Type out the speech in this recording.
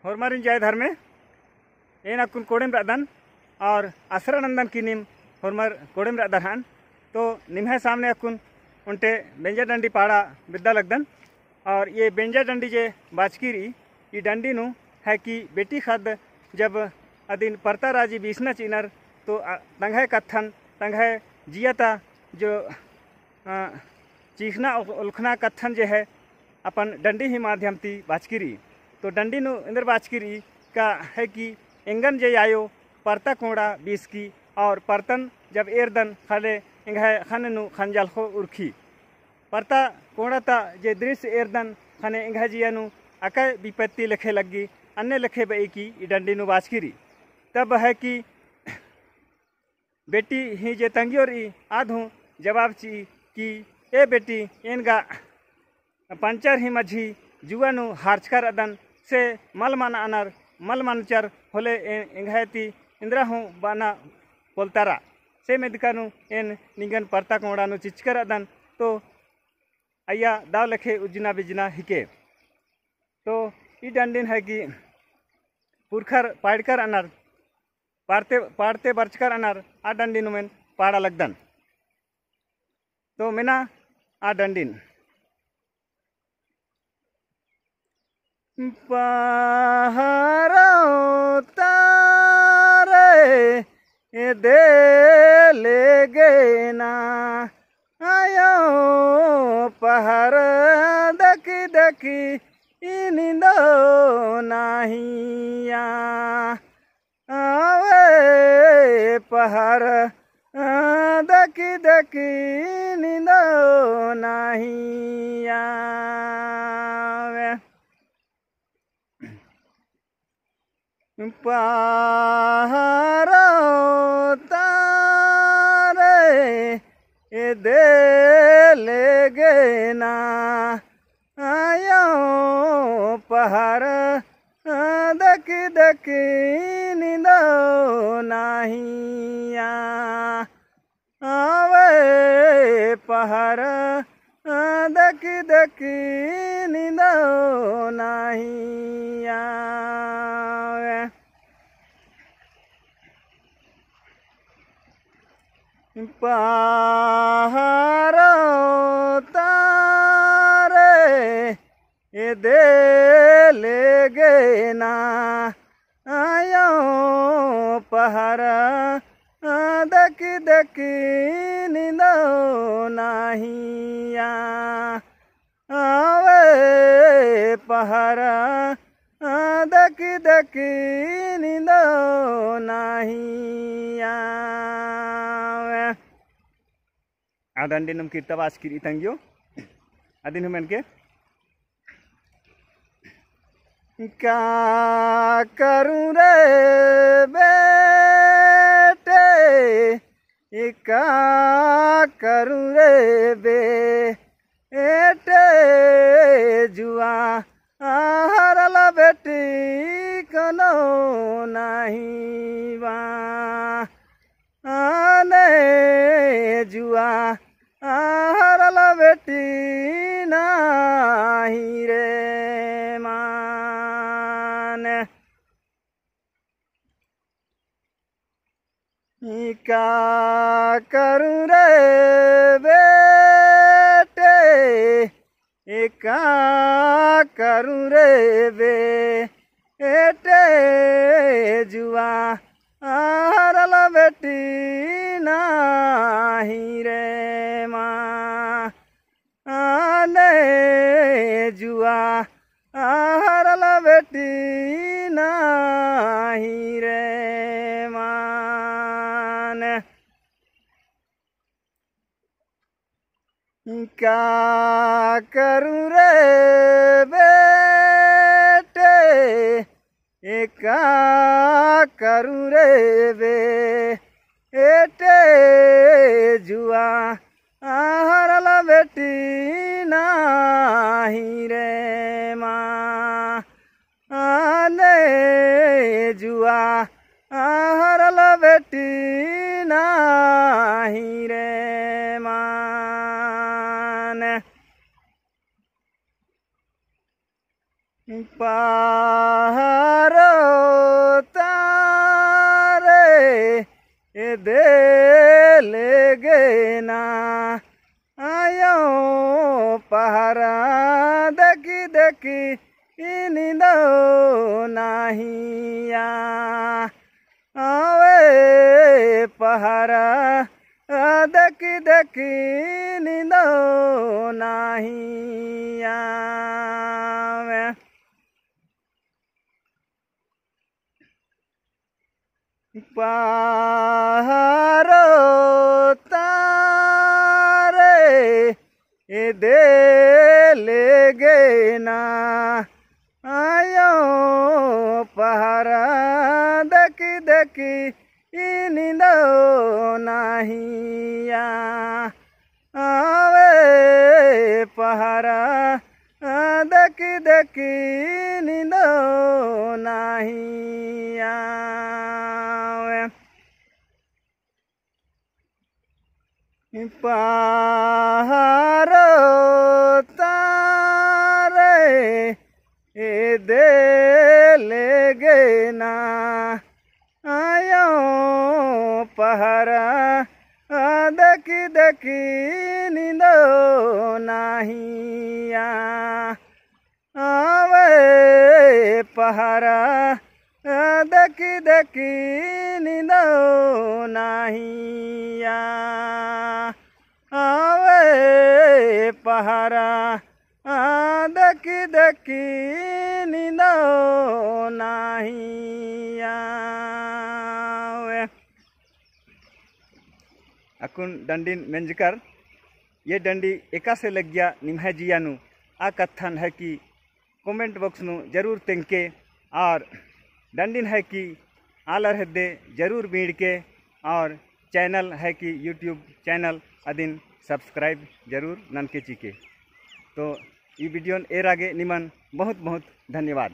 हरमारिन जय धर्मे एन अकुन कोडेम रादन और आसरानंदन की निम हरमार कोडेम रादन तो निम्हे सामने अकुन उनटे बेंजा डंडी पाड़ा विद्या लगदन। और ये बेंजा डंडी जे बाचकीरी ये डंडी नु है कि बेटी खाद जब अदिन परता राजी बीसना चिनर तो तंगे कथन तंगे जियता जो चीखना उलखना कथन जे है अपन डंडी ही माध्यम ती बाचकीरी। तो डंडी नु इंदर बाचकीरी का है कि एंगन जे आयो परता कोड़ा बीस की और परतन जब एरदन खाले इंगे खाने नु खंजाल हो उर्खी परता कोड़ा ता जे दृश्य एरदन खाने इंगे जिया नु अकय विपत्ति लिखे लगी अन्य लिखे बे की डंडी नु बाचकीरी। तब है कि बेटी ही जे तंगी और आधू जवाब ची कि ए बेटी एनगा पंचर ही मझी जुआनु हार्चकर अदन से मलमान अनर मलमानचर होले इंघायती इंद्रा हूँ बाना पोलतारा से मेदिकानु एन निगन परता कोड़ानु चिचकर अदन तो अय्या दाव लखे उजना बिजना हिके। तो ई डंडिन है कि पुरखर पाड़कर अनर पाड़ते बरचकर अनर आ डंडिन में पाड़ा लगदन। तो मेना आ डंडिन पहाड़ों तारे दे ले गए ना आयो पहाड़ दकी दकी नींदो नाहिया आवे पहाड़ दकी दकी नींदो नाहिया पहाड़ों तारे दे ले गए ना आयो पहाड़ दकी दकी नींदो नाहिया आवे पहाड़ दकी दकी नींदो नाहिया। पहाड़ों तारे दे ले गए ना आयो पहाड़ दकी दकी नींदो नाहिया आवे पहाड़ दकी दकी नींदो नाहिया। आदंडी नम कीर्ता बाचकीरी तंगियो अदिन हुमेन के क्या करूं रे बेटे क्या करूं रे बेटे जुआ हरला बेटी कनो नहीं बा आने जुआ हरला बेटी नाही रे मान क्या करूं रे बेटे क्या करूं रे बेटे जुआ हरला बेटी नाही रे माँ आने जुआ हरला बेटी नाही रे मान क्या करूं रे बेटे क्या करूं रे बेटे जुआ हरला बेटी नाही रे माँ आने जुआ हरला बेटी नाही रे मान पहाड़ नाहिया आवे पहरा दकी दकी नींदो नाहिया पहारो तारे दे ले गे ना आयो पहरा दकी दकी नींदो नाहिया आवे पहरा दकी दकी नींदो नाहिया पहारो तारे दे ले गे ना आयो पहरा दकी दकी नींदो नाहिया आवे पहरा दकी दकी नींदो नाहिया आवे पहरा दकी दकी नींदो नाहिया अकुन डंडीन मेंजकर ये डंडी एका से लग गया निम्हा जियानु आ कथन है कि कमेंट बॉक्स नु जरूर तेंके और डंडीन है कि आलर हदे जरूर बीड़ के और चैनल है कि यूट्यूब चैनल अदिन सब्सक्राइब जरूर ननके चीके तो ये वीडियो एर आगे निमन बहुत बहुत धन्यवाद।